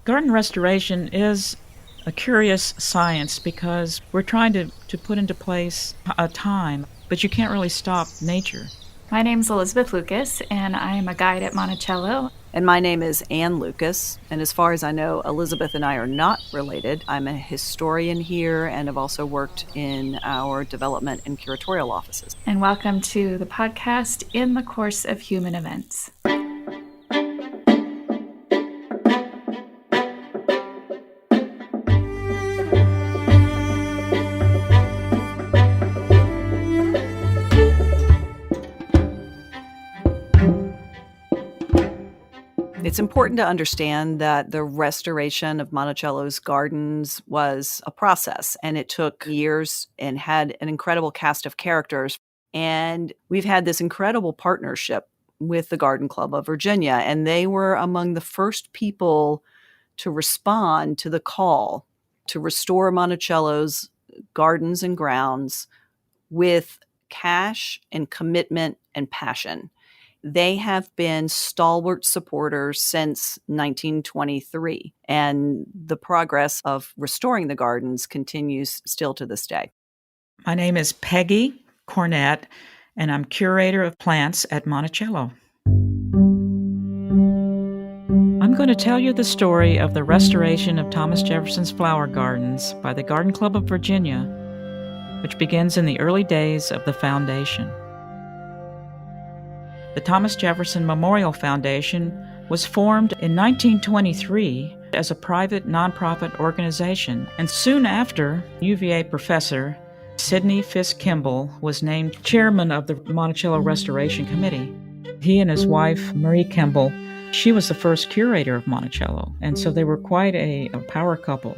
Garden restoration is a curious science because we're trying to put into place a time, but you can't really stop nature. My name's Elizabeth Lukas, and I'm a guide at Monticello. And my name is Ann Lukas, and as far as I know, Elizabeth and I are not related. I'm a historian here and have also worked in our development and curatorial offices. And welcome to the podcast, In the Course of Human Events. It's important to understand that the restoration of Monticello's gardens was a process, and it took years and had an incredible cast of characters. And we've had this incredible partnership with the Garden Club of Virginia, and they were among the first people to respond to the call to restore Monticello's gardens and grounds with cash and commitment and passion. They have been stalwart supporters since 1923, and the progress of restoring the gardens continues still to this day. My name is Peggy Cornett, and I'm curator of plants at Monticello. I'm going to tell you the story of the restoration of Thomas Jefferson's flower gardens by the Garden Club of Virginia, which begins in the early days of the foundation. The Thomas Jefferson Memorial Foundation was formed in 1923 as a private nonprofit organization, and soon after, UVA professor Sidney Fisk Kimball was named chairman of the Monticello Restoration Committee. He and his wife, Marie Kimball, she was the first curator of Monticello, and so they were quite a power couple.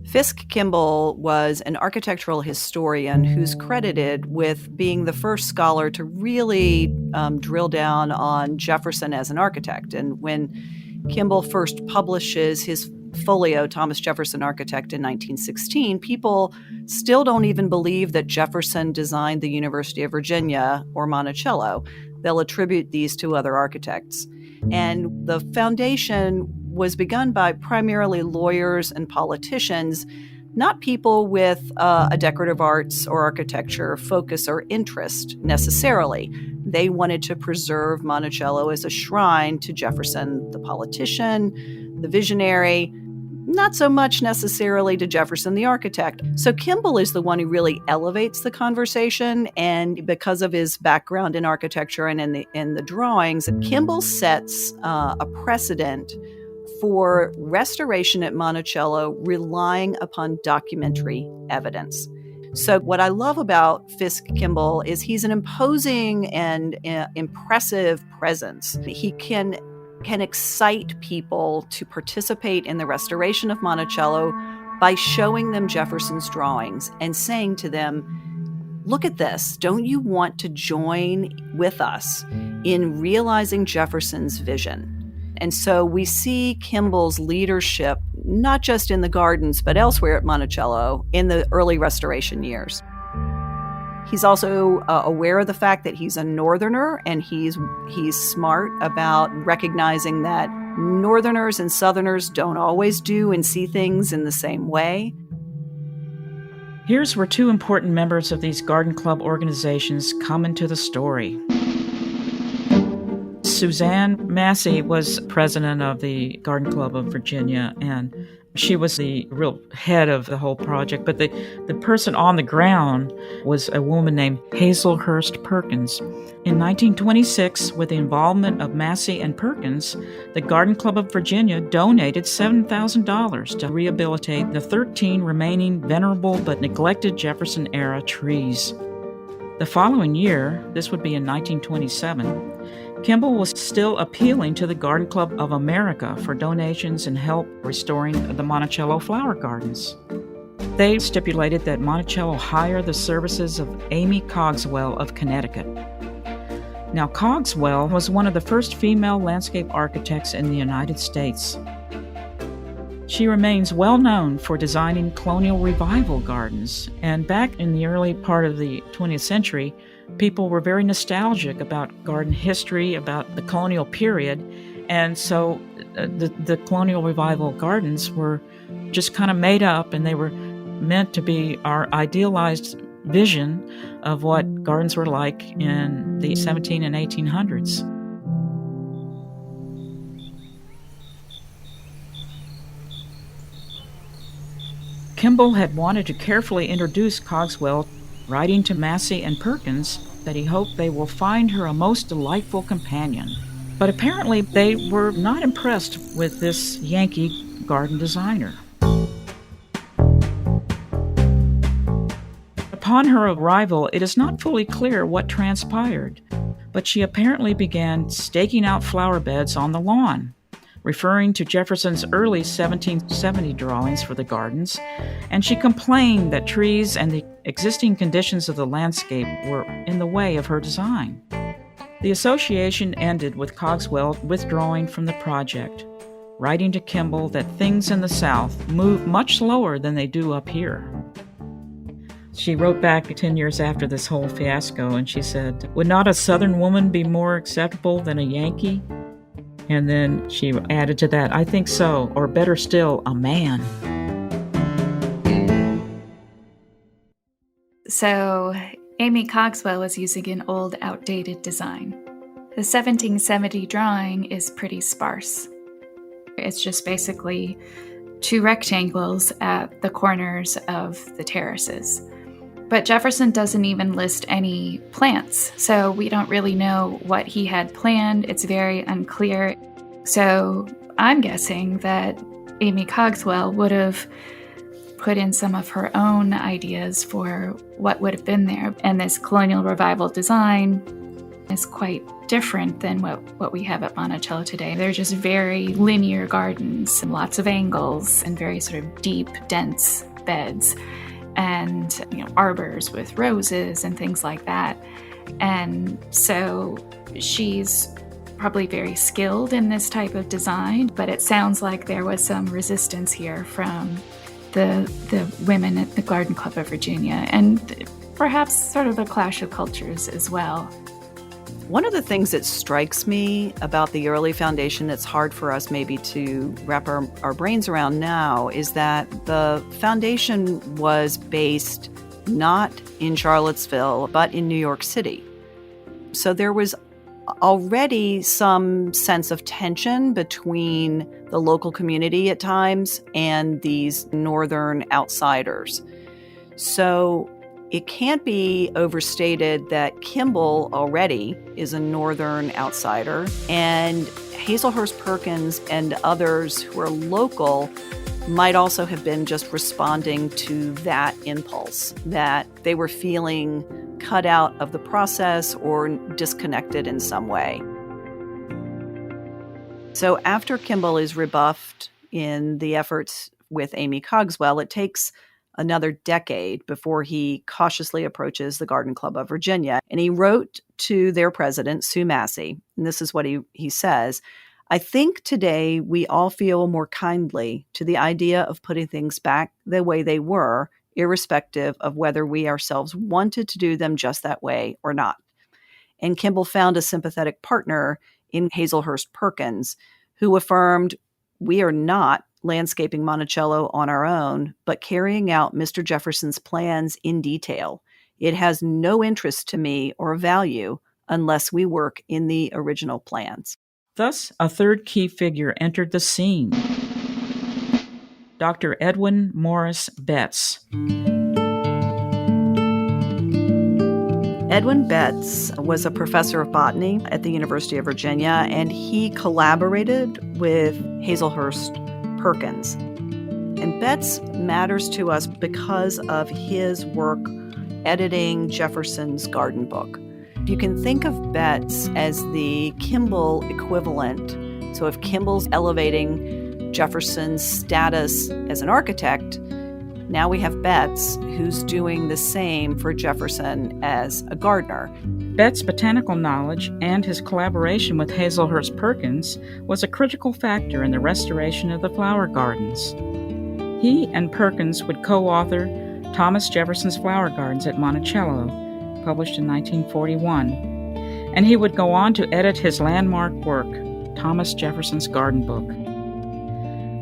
Fisk Kimball was an architectural historian who's credited with being the first scholar to really drill down on Jefferson as an architect. And when Kimball first publishes his folio, Thomas Jefferson Architect, in 1916, people still don't even believe that Jefferson designed the University of Virginia or Monticello. They'll attribute these to other architects. And the foundation was begun by primarily lawyers and politicians, not people with a decorative arts or architecture focus or interest necessarily. They wanted to preserve Monticello as a shrine to Jefferson, the politician, the visionary, not so much necessarily to Jefferson, the architect. So Kimball is the one who really elevates the conversation, and because of his background in architecture and in the drawings, Kimball sets a precedent for restoration at Monticello relying upon documentary evidence. So what I love about Fisk Kimball is he's an imposing and impressive presence. He can excite people to participate in the restoration of Monticello by showing them Jefferson's drawings and saying to them, look at this, don't you want to join with us in realizing Jefferson's vision? And so we see Kimball's leadership, not just in the gardens, but elsewhere at Monticello in the early restoration years. He's also aware of the fact that he's a Northerner, and he's smart about recognizing that Northerners and Southerners don't always do and see things in the same way. Here's where two important members of these garden club organizations come into the story. Suzanne Massey was president of the Garden Club of Virginia, and she was the real head of the whole project. But the person on the ground was a woman named Hazelhurst Perkins. In 1926, with the involvement of Massey and Perkins, the Garden Club of Virginia donated $7,000 to rehabilitate the 13 remaining venerable but neglected Jefferson-era trees. The following year, this would be in 1927, Kimball was still appealing to the Garden Club of America for donations and help restoring the Monticello flower gardens. They stipulated that Monticello hire the services of Amy Cogswell of Connecticut. Now, Cogswell was one of the first female landscape architects in the United States. She remains well known for designing colonial revival gardens, and back in the early part of the 20th century, people were very nostalgic about garden history, about the colonial period. And so the colonial revival gardens were just kind of made up, and they were meant to be our idealized vision of what gardens were like in the 17 and 1800s. Kimball had wanted to carefully introduce Cogswell, writing to Massey and Perkins that he hoped they will find her a most delightful companion. But apparently they were not impressed with this Yankee garden designer. Upon her arrival, it is not fully clear what transpired, but she apparently began staking out flower beds on the lawn, referring to Jefferson's early 1770 drawings for the gardens, and she complained that trees and the existing conditions of the landscape were in the way of her design. The association ended with Cogswell withdrawing from the project, writing to Kimball that things in the South move much slower than they do up here. She wrote back 10 years after this whole fiasco, and she said, "Would not a Southern woman be more acceptable than a Yankee?" And then she added to that, "I think so, or better still, a man." So Amy Cogswell was using an old, outdated design. The 1770 drawing is pretty sparse. It's just basically two rectangles at the corners of the terraces. But Jefferson doesn't even list any plants, so we don't really know what he had planned. It's very unclear. So I'm guessing that Amy Cogswell would have put in some of her own ideas for what would have been there. And this colonial revival design is quite different than what we have at Monticello today. They're just very linear gardens, and lots of angles, and very sort of deep, dense beds, and arbors with roses and things like that. And so she's probably very skilled in this type of design, but it sounds like there was some resistance here from the women at the Garden Club of Virginia, and perhaps sort of a clash of cultures as well. One of the things that strikes me about the early foundation that's hard for us maybe to wrap our brains around now is that the foundation was based not in Charlottesville, but in New York City. So there was already some sense of tension between the local community at times and these northern outsiders. So it can't be overstated that Kimball already is a northern outsider, and Hazelhurst Perkins and others who are local might also have been just responding to that impulse, that they were feeling cut out of the process or disconnected in some way. So after Kimball is rebuffed in the efforts with Amy Cogswell, it takes another decade before he cautiously approaches the Garden Club of Virginia. And he wrote to their president, Sue Massey, and this is what he says: "I think today we all feel more kindly to the idea of putting things back the way they were, irrespective of whether we ourselves wanted to do them just that way or not." And Kimball found a sympathetic partner in Hazelhurst Perkins, who affirmed, "We are not landscaping Monticello on our own, but carrying out Mr. Jefferson's plans in detail. It has no interest to me or value unless we work in the original plans." Thus, a third key figure entered the scene: Dr. Edwin Morris Betts. Edwin Betts was a professor of botany at the University of Virginia, and he collaborated with Hazelhurst Perkins. And Betts matters to us because of his work editing Jefferson's garden book. You can think of Betts as the Kimball equivalent. So if Kimball's elevating Jefferson's status as an architect, now we have Betts, who's doing the same for Jefferson as a gardener. Betts' botanical knowledge and his collaboration with Hazelhurst Perkins was a critical factor in the restoration of the flower gardens. He and Perkins would co-author Thomas Jefferson's Flower Gardens at Monticello, published in 1941, and he would go on to edit his landmark work, Thomas Jefferson's Garden Book.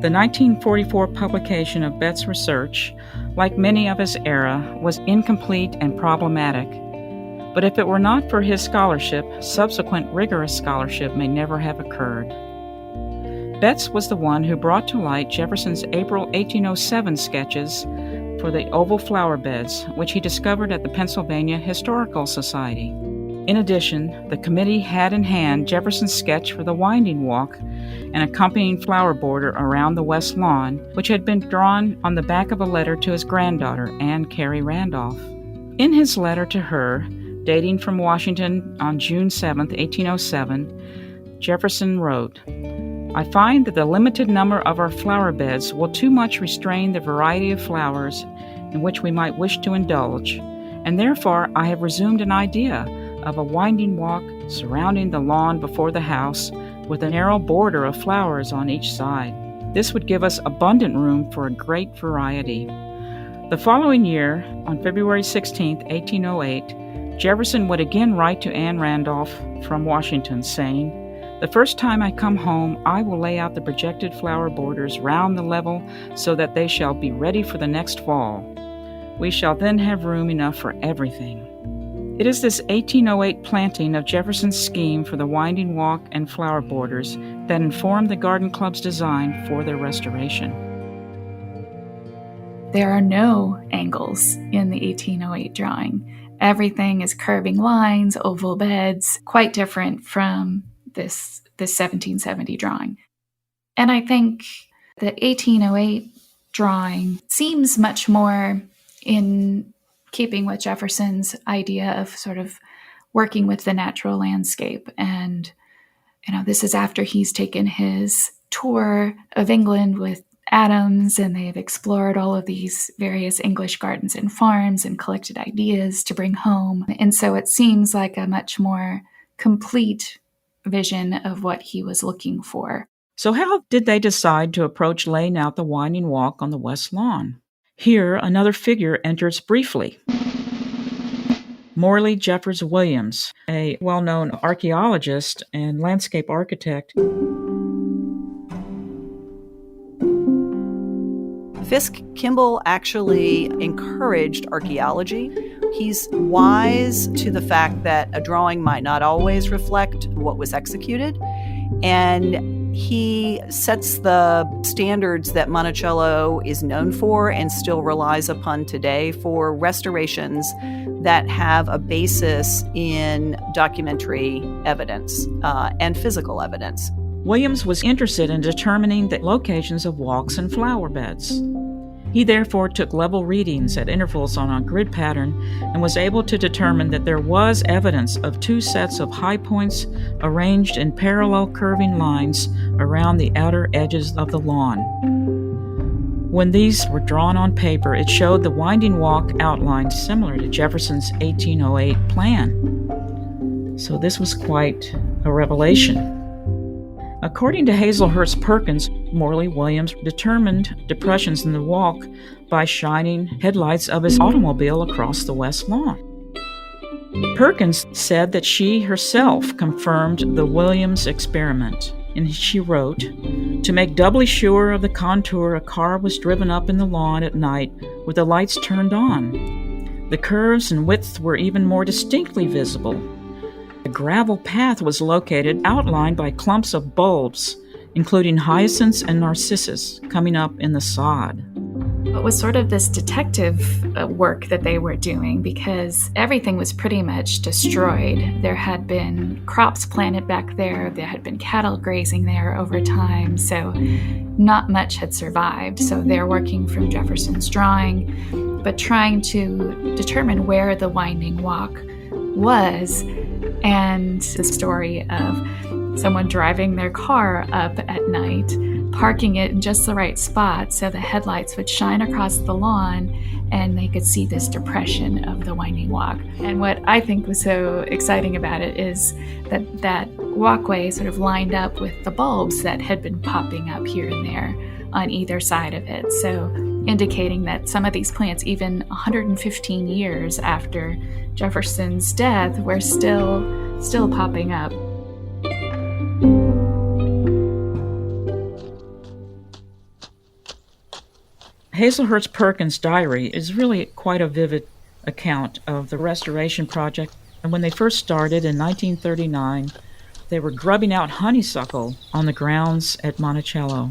The 1944 publication of Bett's research, like many of his era, was incomplete and problematic. But if it were not for his scholarship, subsequent rigorous scholarship may never have occurred. Betts was the one who brought to light Jefferson's April 1807 sketches for the oval flower beds, which he discovered at the Pennsylvania Historical Society. In addition, the committee had in hand Jefferson's sketch for the winding walk and accompanying flower border around the west lawn, which had been drawn on the back of a letter to his granddaughter, Anne Carey Randolph. In his letter to her, dating from Washington on June 7, 1807, Jefferson wrote, "I find that the limited number of our flower beds will too much restrain the variety of flowers in which we might wish to indulge, and therefore I have resumed an idea of a winding walk surrounding the lawn before the house with a narrow border of flowers on each side. This would give us abundant room for a great variety." The following year, on February 16, 1808, Jefferson would again write to Anne Randolph from Washington, saying, "The first time I come home, I will lay out the projected flower borders round the level so that they shall be ready for the next fall. We shall then have room enough for everything." It is this 1808 planting of Jefferson's scheme for the winding walk and flower borders that informed the Garden Club's design for their restoration. There are no angles in the 1808 drawing. Everything is curving lines, oval beds, quite different from this 1770 drawing. And I think the 1808 drawing seems much more in keeping with Jefferson's idea of sort of working with the natural landscape. And, this is after he's taken his tour of England with Adams, and they've explored all of these various English gardens and farms and collected ideas to bring home. And so it seems like a much more complete vision of what he was looking for. So how did they decide to approach laying out the winding walk on the west lawn? Here, another figure enters briefly. Morley Jeffers Williams, a well-known archaeologist and landscape architect. Fisk Kimball actually encouraged archaeology. He's wise to the fact that a drawing might not always reflect what was executed, and he sets the standards that Monticello is known for and still relies upon today for restorations that have a basis in documentary evidence and physical evidence. Williams was interested in determining the locations of walks and flower beds. He therefore took level readings at intervals on a grid pattern and was able to determine that there was evidence of two sets of high points arranged in parallel curving lines around the outer edges of the lawn. When these were drawn on paper, it showed the winding walk outline similar to Jefferson's 1808 plan. So this was quite a revelation. According to Hazelhurst Perkins, Morley Williams determined depressions in the walk by shining headlights of his automobile across the west lawn. Perkins said that she herself confirmed the Williams experiment, and she wrote, "To make doubly sure of the contour, a car was driven up in the lawn at night with the lights turned on. The curves and width were even more distinctly visible. A gravel path was located, outlined by clumps of bulbs, including hyacinths and narcissus, coming up in the sod." It was sort of this detective work that they were doing because everything was pretty much destroyed. There had been crops planted back there, there had been cattle grazing there over time, so not much had survived. So they're working from Jefferson's drawing, but trying to determine where the winding walk was. And the story of someone driving their car up at night, parking it in just the right spot so the headlights would shine across the lawn and they could see this depression of the winding walk. And what I think was so exciting about it is that that walkway sort of lined up with the bulbs that had been popping up here and there on either side of it. So indicating that some of these plants, even 115 years after Jefferson's death, were still popping up. Hazel Hertz Perkins' diary is really quite a vivid account of the restoration project. And when they first started in 1939, they were grubbing out honeysuckle on the grounds at Monticello.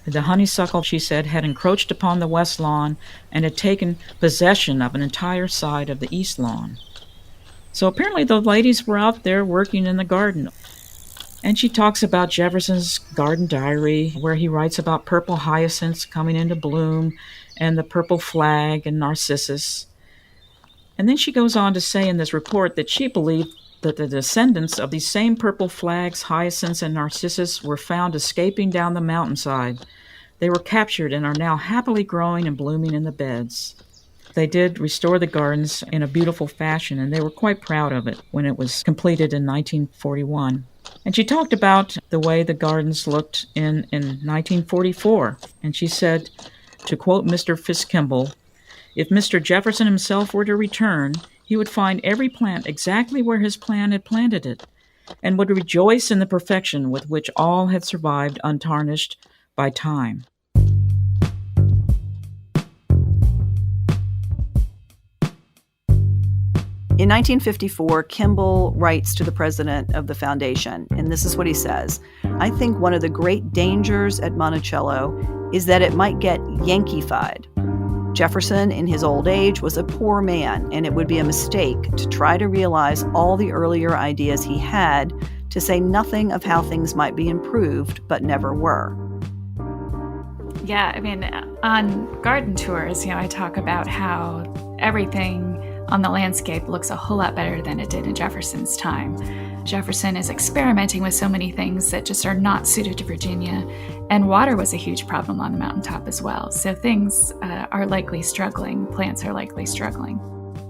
The honeysuckle, she said, had encroached upon the west lawn and had taken possession of an entire side of the east lawn. So apparently the ladies were out there working in the garden. And she talks about Jefferson's garden diary, where he writes about purple hyacinths coming into bloom and the purple flag and narcissus. And then she goes on to say in this report that she believed that the descendants of these same purple flags, hyacinths, and narcissus were found escaping down the mountainside. They were captured and are now happily growing and blooming in the beds. They did restore the gardens in a beautiful fashion, and they were quite proud of it when it was completed in 1941. And she talked about the way the gardens looked in 1944. And she said, to quote Mr. Fisk-Kimball, "If Mr. Jefferson himself were to return, he would find every plant exactly where his plan had planted it, and would rejoice in the perfection with which all had survived untarnished by time." In 1954, Kimball writes to the president of the foundation, and this is what he says: "I think one of the great dangers at Monticello is that it might get Yankeefied. Jefferson, in his old age, was a poor man, and it would be a mistake to try to realize all the earlier ideas he had, to say nothing of how things might be improved, but never were." Yeah, I mean, on garden tours, I talk about how everything on the landscape looks a whole lot better than it did in Jefferson's time. Jefferson is experimenting with so many things that just are not suited to Virginia, and water was a huge problem on the mountaintop as well. So things are likely struggling, plants are likely struggling.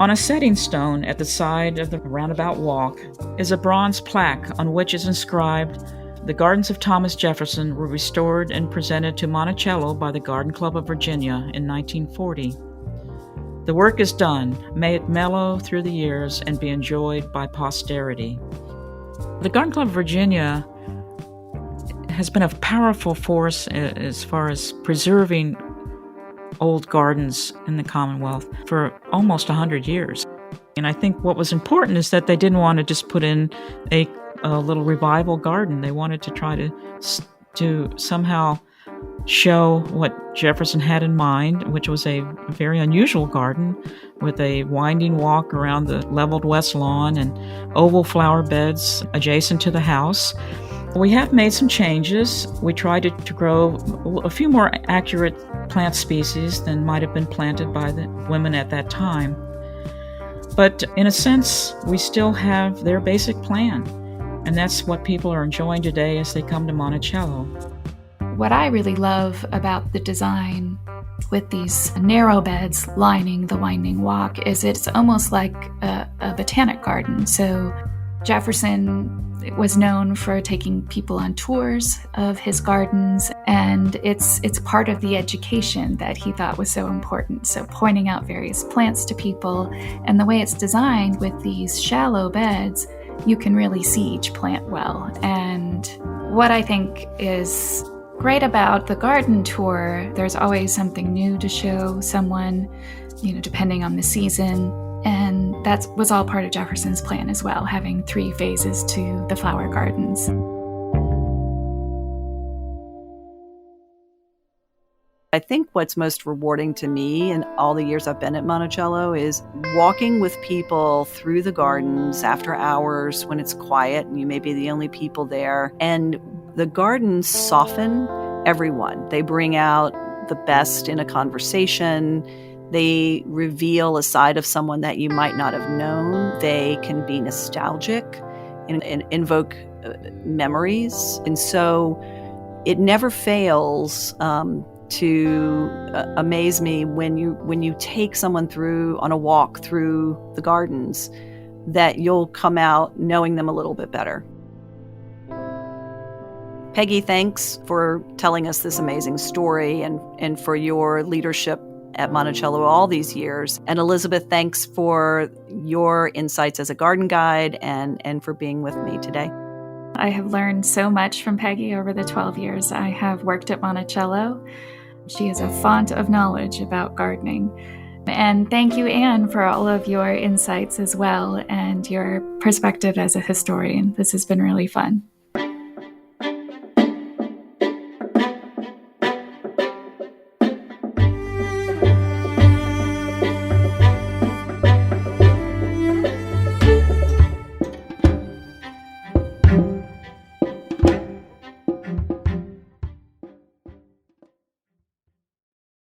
On a setting stone at the side of the roundabout walk is a bronze plaque on which is inscribed, "The gardens of Thomas Jefferson were restored and presented to Monticello by the Garden Club of Virginia in 1940. The work is done. May it mellow through the years and be enjoyed by posterity." The Garden Club of Virginia has been a powerful force as far as preserving old gardens in the Commonwealth for almost 100 years. And I think what was important is that they didn't want to just put in a little revival garden. They wanted to try to somehow show what Jefferson had in mind, which was a very unusual garden with a winding walk around the leveled west lawn and oval flower beds adjacent to the house. We have made some changes. We tried to grow a few more accurate plant species than might have been planted by the women at that time. But in a sense, we still have their basic plan, and that's what people are enjoying today as they come to Monticello. What I really love about the design with these narrow beds lining the winding walk is it's almost like a botanic garden. So Jefferson was known for taking people on tours of his gardens, and it's part of the education that he thought was so important. So pointing out various plants to people, and the way it's designed with these shallow beds, you can really see each plant well. And what I think is great about the garden tour, there's always something new to show someone, depending on the season. And that was all part of Jefferson's plan as well, having 3 phases to the flower gardens. I think what's most rewarding to me in all the years I've been at Monticello is walking with people through the gardens after hours when it's quiet and you may be the only people there. And the gardens soften everyone. They bring out the best in a conversation. They reveal a side of someone that you might not have known. They can be nostalgic and invoke memories. And so it never fails to amaze me when you take someone on a walk through the gardens, that you'll come out knowing them a little bit better. Peggy, thanks for telling us this amazing story and for your leadership at Monticello all these years. And Elizabeth, thanks for your insights as a garden guide and for being with me today. I have learned so much from Peggy over the 12 years I have worked at Monticello. She is a font of knowledge about gardening. And thank you, Anne, for all of your insights as well and your perspective as a historian. This has been really fun.